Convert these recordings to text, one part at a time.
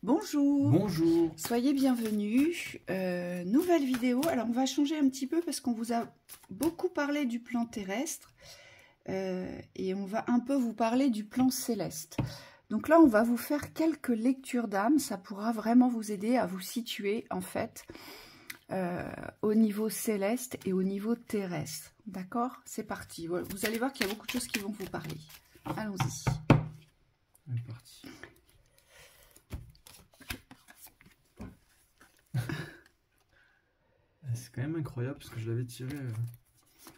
Bonjour, Bonjour. soyez bienvenus. Nouvelle vidéo. Alors on va changer un petit peu parce qu'on vous a beaucoup parlé du plan terrestre et on va un peu vous parler du plan céleste. Donc là on va vous faire quelques lectures d'âme, ça pourra vraiment vous aider à vous situer en fait au niveau céleste et au niveau terrestre. D'accord? C'est parti. Vous allez voir qu'il y a beaucoup de choses qui vont vous parler. Allons-y. C'est parti. C'est quand même incroyable parce que je l'avais tiré.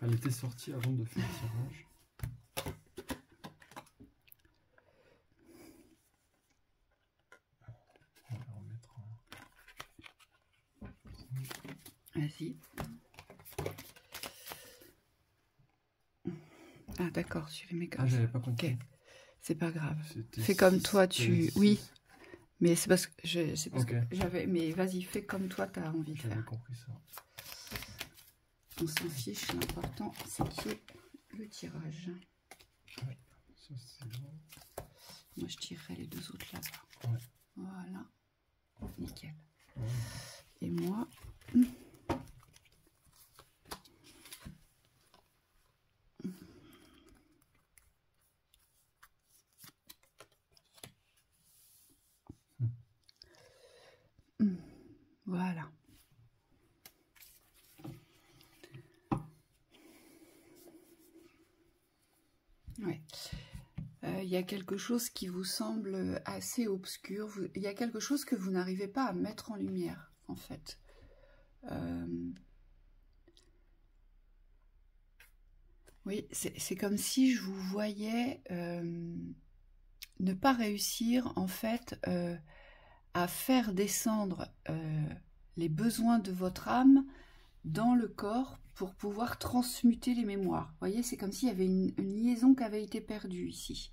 Elle était sortie avant de faire le tirage. On va la remettre en... Vas-y. Ah d'accord, tu les mets comme ça. J'avais pas compris. Ok, c'est pas grave. C'était Fais comme 6, toi, tu... Oui, mais c'est parce que Okay. que j'avais... Mais vas-y, fais comme toi, tu as envie de J'avais faire. compris ça. On s'en fiche, l'important c'est qu'il y ait le tirage. Ouais, ça c'est bon. Moi je tirerai les deux autres là-bas. Ouais. Voilà, nickel. Ouais. Et moi... Voilà. Ouais. Il y a quelque chose qui vous semble assez obscur. Il y a quelque chose que vous n'arrivez pas à mettre en lumière, en fait. Oui, c'est comme si je vous voyais ne pas réussir, en fait, à faire descendre les besoins de votre âme dans le corps pour pouvoir transmuter les mémoires. Vous voyez, c'est comme s'il y avait une liaison qui avait été perdue ici.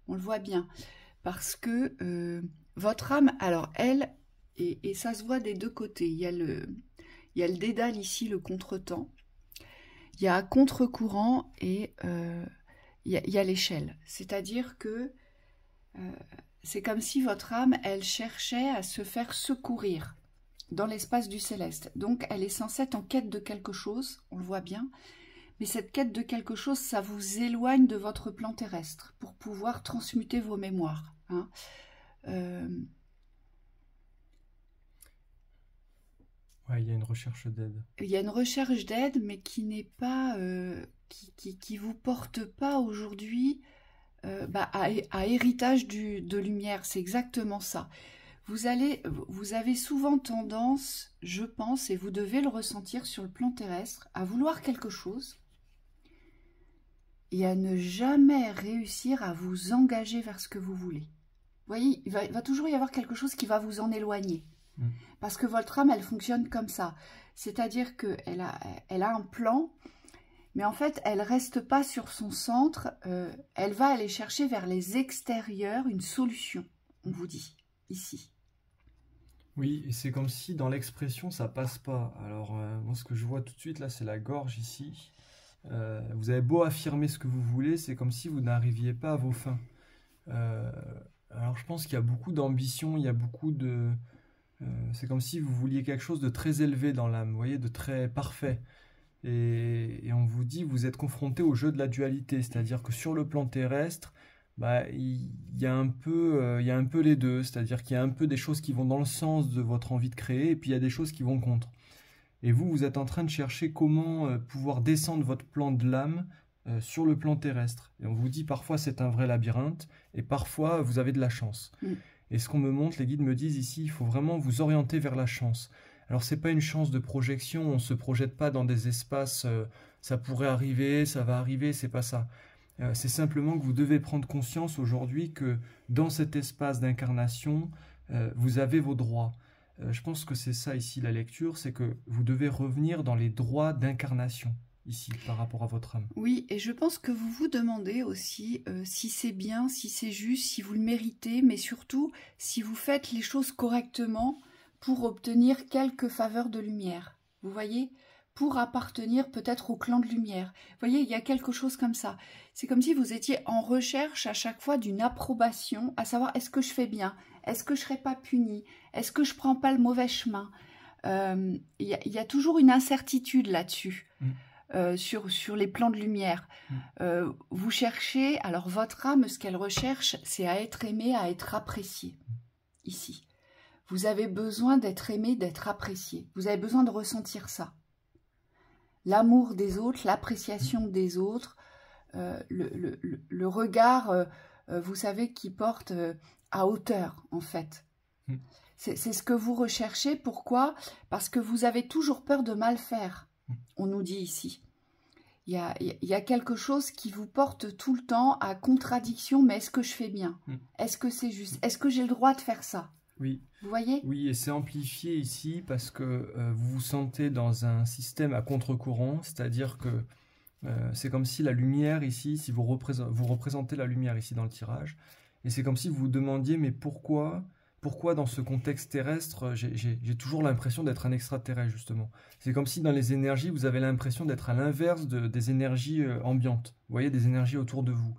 On le voit bien. Parce que votre âme, alors elle, et ça se voit des deux côtés, il y a le dédale ici, le contretemps, il y a contre-courant et il y a l'échelle. C'est-à-dire que c'est comme si votre âme, elle cherchait à se faire secourir dans l'espace du céleste. Donc, elle est censée être en quête de quelque chose, on le voit bien. Mais cette quête de quelque chose, ça vous éloigne de votre plan terrestre pour pouvoir transmuter vos mémoires. Hein. Ouais, il y a une recherche d'aide. Il y a une recherche d'aide, mais qui n'est pas... qui vous porte pas aujourd'hui à héritage de lumière. C'est exactement ça. Vous avez souvent tendance, je pense, et vous devez le ressentir sur le plan terrestre, à vouloir quelque chose et à ne jamais réussir à vous engager vers ce que vous voulez. Vous voyez, il va toujours y avoir quelque chose qui va vous en éloigner. Parce que votre âme, elle fonctionne comme ça. C'est-à-dire qu'elle a un plan, mais en fait, elle ne reste pas sur son centre. Elle va aller chercher vers les extérieurs une solution, on vous dit, ici. Oui, et c'est comme si dans l'expression, ça passe pas. Alors, moi, ce que je vois tout de suite, là, c'est la gorge ici. Vous avez beau affirmer ce que vous voulez, c'est comme si vous n'arriviez pas à vos fins. Alors, je pense qu'il y a beaucoup d'ambition, il y a beaucoup de... c'est comme si vous vouliez quelque chose de très élevé dans l'âme, vous voyez, de très parfait. Et on vous dit, vous êtes confronté au jeu de la dualité, c'est-à-dire que sur le plan terrestre, il y a un peu les deux, c'est-à-dire qu'il y a un peu des choses qui vont dans le sens de votre envie de créer, et puis il y a des choses qui vont contre. Et vous êtes en train de chercher comment pouvoir descendre votre plan de l'âme sur le plan terrestre. Et on vous dit, parfois c'est un vrai labyrinthe, et parfois vous avez de la chance. Et ce qu'on me montre, les guides me disent ici, il faut vraiment vous orienter vers la chance. Alors c'est pas une chance de projection, on se projette pas dans des espaces, ça pourrait arriver, ça va arriver, c'est pas ça. C'est simplement que vous devez prendre conscience aujourd'hui que dans cet espace d'incarnation, vous avez vos droits. Je pense que c'est ça ici la lecture, c'est que vous devez revenir dans les droits d'incarnation ici par rapport à votre âme. Oui, et je pense que vous vous demandez aussi si c'est bien, si c'est juste, si vous le méritez, mais surtout si vous faites les choses correctement pour obtenir quelques faveurs de lumière. Vous voyez ? Pour appartenir peut-être au clan de lumière. Vous voyez, il y a quelque chose comme ça. C'est comme si vous étiez en recherche à chaque fois d'une approbation, à savoir est-ce que je fais bien ? Est-ce que je ne serai pas punie? Est-ce que je ne prends pas le mauvais chemin? Y a toujours une incertitude là-dessus, sur les plans de lumière. Vous cherchez, alors votre âme, ce qu'elle recherche, c'est à être aimée, à être appréciée, ici. Vous avez besoin d'être aimé, d'être apprécié. Vous avez besoin de ressentir ça. L'amour des autres, l'appréciation des autres, le regard, vous savez, qui porte à hauteur, en fait. C'est ce que vous recherchez. Pourquoi? Parce que vous avez toujours peur de mal faire, on nous dit ici. Il y a quelque chose qui vous porte tout le temps à contradiction, mais est-ce que je fais bien? Est-ce que c'est juste? Est-ce que j'ai le droit de faire ça? Oui. Vous voyez? Oui, et c'est amplifié ici parce que vous vous sentez dans un système à contre-courant, c'est-à-dire que c'est comme si la lumière ici, si vous représentez la lumière ici dans le tirage, et c'est comme si vous vous demandiez, mais pourquoi dans ce contexte terrestre, j'ai toujours l'impression d'être un extraterrestre, justement. C'est comme si dans les énergies, vous avez l'impression d'être à l'inverse des énergies ambiantes, vous voyez, des énergies autour de vous.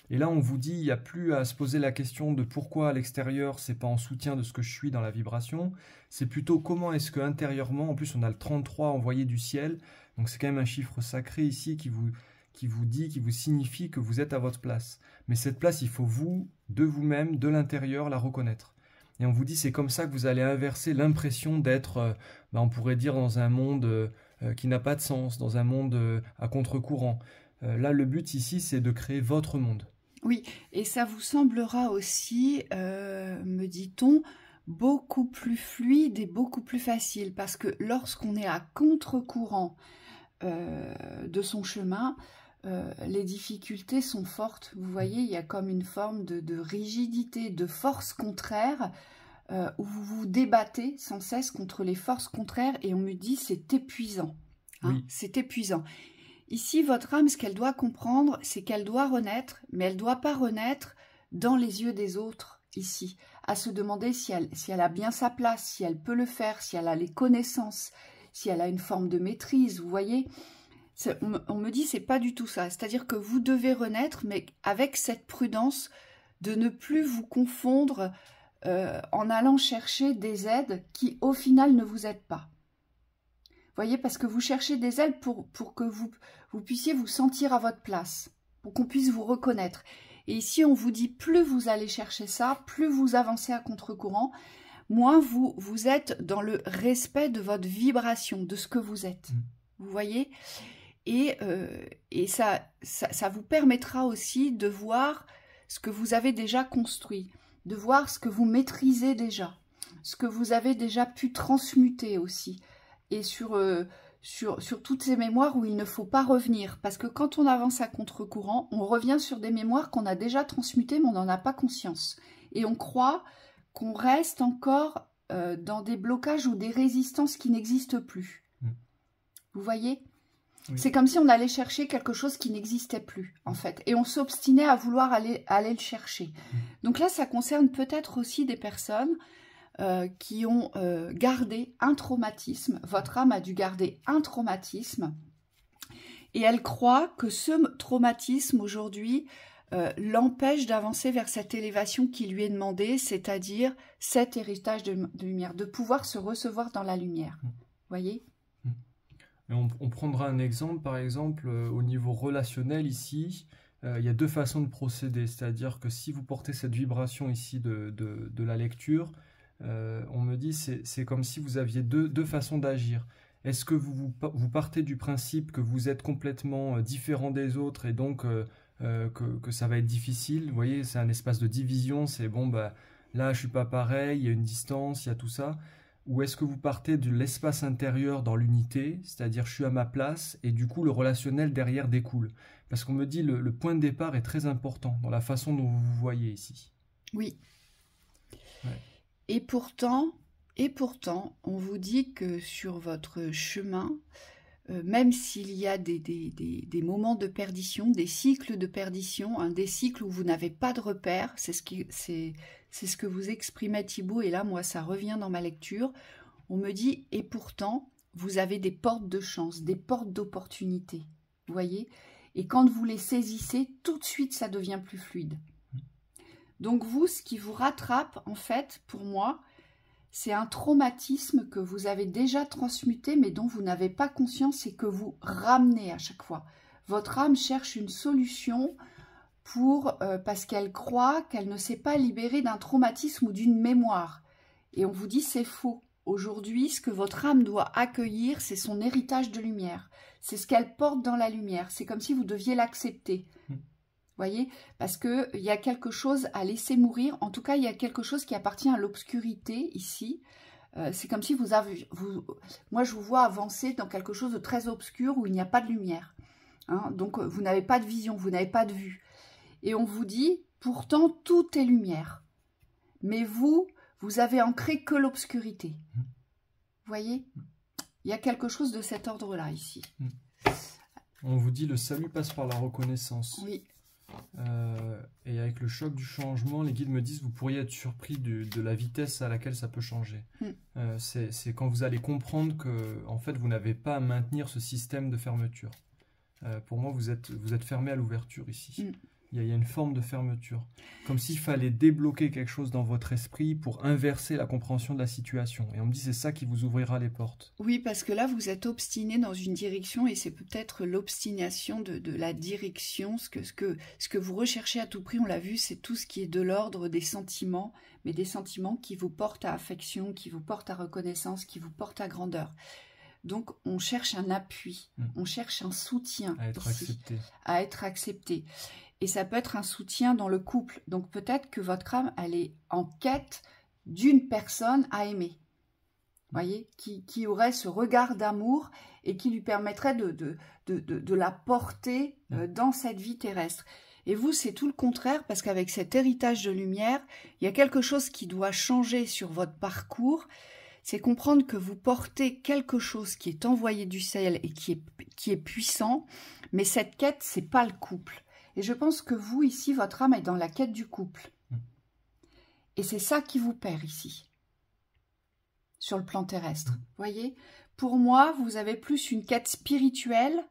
Et là, on vous dit, il n'y a plus à se poser la question de pourquoi à l'extérieur, c'est pas en soutien de ce que je suis dans la vibration, c'est plutôt comment est-ce que intérieurement, en plus on a le 33 envoyé du ciel, donc c'est quand même un chiffre sacré ici qui vous dit, qui vous signifie que vous êtes à votre place. Mais cette place, il faut vous, de vous-même, de l'intérieur, la reconnaître. Et on vous dit, c'est comme ça que vous allez inverser l'impression d'être, on pourrait dire, dans un monde qui n'a pas de sens, dans un monde à contre-courant. Là, le but ici, c'est de créer votre monde. Oui, et ça vous semblera aussi, me dit-on, beaucoup plus fluide et beaucoup plus facile, parce que lorsqu'on est à contre-courant de son chemin, les difficultés sont fortes. Vous voyez, il y a comme une forme de rigidité, de force contraire, où vous vous débattez sans cesse contre les forces contraires, et on me dit c'est épuisant. Hein, oui. C'est épuisant. Ici, votre âme, ce qu'elle doit comprendre, c'est qu'elle doit renaître, mais elle ne doit pas renaître dans les yeux des autres, ici, à se demander si elle a bien sa place, si elle peut le faire, si elle a les connaissances, si elle a une forme de maîtrise, vous voyez. On me dit, c'est pas du tout ça. C'est-à-dire que vous devez renaître, mais avec cette prudence de ne plus vous confondre en allant chercher des aides qui, au final, ne vous aident pas. Vous voyez, parce que vous cherchez des aides pour que vous puissiez vous sentir à votre place, pour qu'on puisse vous reconnaître. Et ici, on vous dit, plus vous allez chercher ça, plus vous avancez à contre-courant, moins vous êtes dans le respect de votre vibration, de ce que vous êtes. Vous voyez? Et ça vous permettra aussi de voir ce que vous avez déjà construit, de voir ce que vous maîtrisez déjà, ce que vous avez déjà pu transmuter aussi. Et sur toutes ces mémoires où il ne faut pas revenir. Parce que quand on avance à contre-courant, on revient sur des mémoires qu'on a déjà transmutées, mais on n'en a pas conscience. Et on croit qu'on reste encore dans des blocages ou des résistances qui n'existent plus. Vous voyez? Oui. C'est comme si on allait chercher quelque chose qui n'existait plus, en fait. Et on s'obstinait à vouloir aller le chercher. Donc là, ça concerne peut-être aussi des personnes qui ont gardé un traumatisme. Votre âme a dû garder un traumatisme et elle croit que ce traumatisme aujourd'hui l'empêche d'avancer vers cette élévation qui lui est demandée, c'est-à-dire cet héritage de lumière, de pouvoir se recevoir dans la lumière. Vous voyez? On prendra un exemple, par exemple, au niveau relationnel ici. Il y a deux façons de procéder, c'est-à-dire que si vous portez cette vibration ici de la lecture, on me dit c'est comme si vous aviez deux façons d'agir. Est-ce que vous partez du principe que vous êtes complètement différent des autres et donc que ça va être difficile? Vous voyez, c'est un espace de division, c'est bon, bah, là je suis pas pareil, il y a une distance, il y a tout ça. Ou est-ce que vous partez de l'espace intérieur dans l'unité, c'est-à-dire je suis à ma place et du coup le relationnel derrière découle? Parce qu'on me dit le point de départ est très important dans la façon dont vous vous voyez ici. Oui. Ouais. Et pourtant, on vous dit que sur votre chemin, même s'il y a des moments de perdition, des cycles de perdition, hein, des cycles où vous n'avez pas de repère, c'est ce que vous exprimait Thibaut, et là, moi, ça revient dans ma lecture. On me dit, et pourtant, vous avez des portes de chance, des portes d'opportunité, vous voyez? Et quand vous les saisissez, tout de suite, ça devient plus fluide. Donc vous, ce qui vous rattrape, en fait, pour moi, c'est un traumatisme que vous avez déjà transmuté, mais dont vous n'avez pas conscience et que vous ramenez à chaque fois. Votre âme cherche une solution parce qu'elle croit qu'elle ne s'est pas libérée d'un traumatisme ou d'une mémoire. Et on vous dit c'est faux. Aujourd'hui, ce que votre âme doit accueillir, c'est son héritage de lumière. C'est ce qu'elle porte dans la lumière. C'est comme si vous deviez l'accepter. Voyez, parce qu'il y a quelque chose à laisser mourir. En tout cas, il y a quelque chose qui appartient à l'obscurité ici. C'est comme si moi, je vous vois avancer dans quelque chose de très obscur où il n'y a pas de lumière. Hein, donc, vous n'avez pas de vision, vous n'avez pas de vue. Et on vous dit, pourtant, tout est lumière. Mais vous avez ancré que l'obscurité. Voyez, il y a quelque chose de cet ordre-là ici. On vous dit, le salut passe par la reconnaissance. Oui. Et avec le choc du changement, les guides me disent vous pourriez être surpris de la vitesse à laquelle ça peut changer. C'est quand vous allez comprendre que en fait vous n'avez pas à maintenir ce système de fermeture. Pour moi vous êtes fermé à l'ouverture ici. Il y a une forme de fermeture, comme s'il fallait débloquer quelque chose dans votre esprit pour inverser la compréhension de la situation. Et on me dit c'est ça qui vous ouvrira les portes. Oui, parce que là, vous êtes obstiné dans une direction et c'est peut-être l'obstination de la direction. Ce que vous recherchez à tout prix, on l'a vu, c'est tout ce qui est de l'ordre des sentiments, mais des sentiments qui vous portent à affection, qui vous portent à reconnaissance, qui vous portent à grandeur. Donc, on cherche un appui, on cherche un soutien à être ici, accepté. À être accepté. Et ça peut être un soutien dans le couple. Donc peut-être que votre âme, elle est en quête d'une personne à aimer. Voyez, qui aurait ce regard d'amour et qui lui permettrait de la porter dans cette vie terrestre. Et vous, c'est tout le contraire, parce qu'avec cet héritage de lumière, il y a quelque chose qui doit changer sur votre parcours. C'est comprendre que vous portez quelque chose qui est envoyé du ciel et qui est puissant, mais cette quête, c'est pas le couple. Et je pense que vous, ici, votre âme est dans la quête du couple. Et c'est ça qui vous perd ici, sur le plan terrestre. Voyez, pour moi, vous avez plus une quête spirituelle,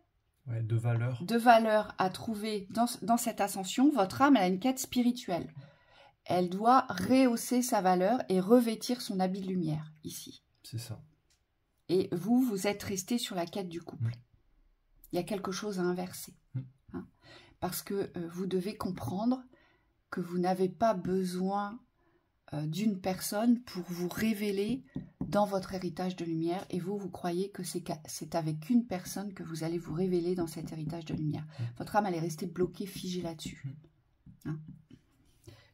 de valeur à trouver dans cette ascension. Votre âme, elle a une quête spirituelle. Elle doit rehausser sa valeur et revêtir son habit de lumière, ici. C'est ça. Et vous êtes resté sur la quête du couple. Il y a quelque chose à inverser. Parce que vous devez comprendre que vous n'avez pas besoin d'une personne pour vous révéler dans votre héritage de lumière. Et vous croyez que c'est avec une personne que vous allez vous révéler dans cet héritage de lumière. Votre âme, elle est restée bloquée, figée là-dessus.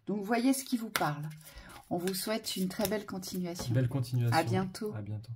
Donc, voyez ce qui vous parle. On vous souhaite une très belle continuation. Belle continuation. À bientôt. À bientôt.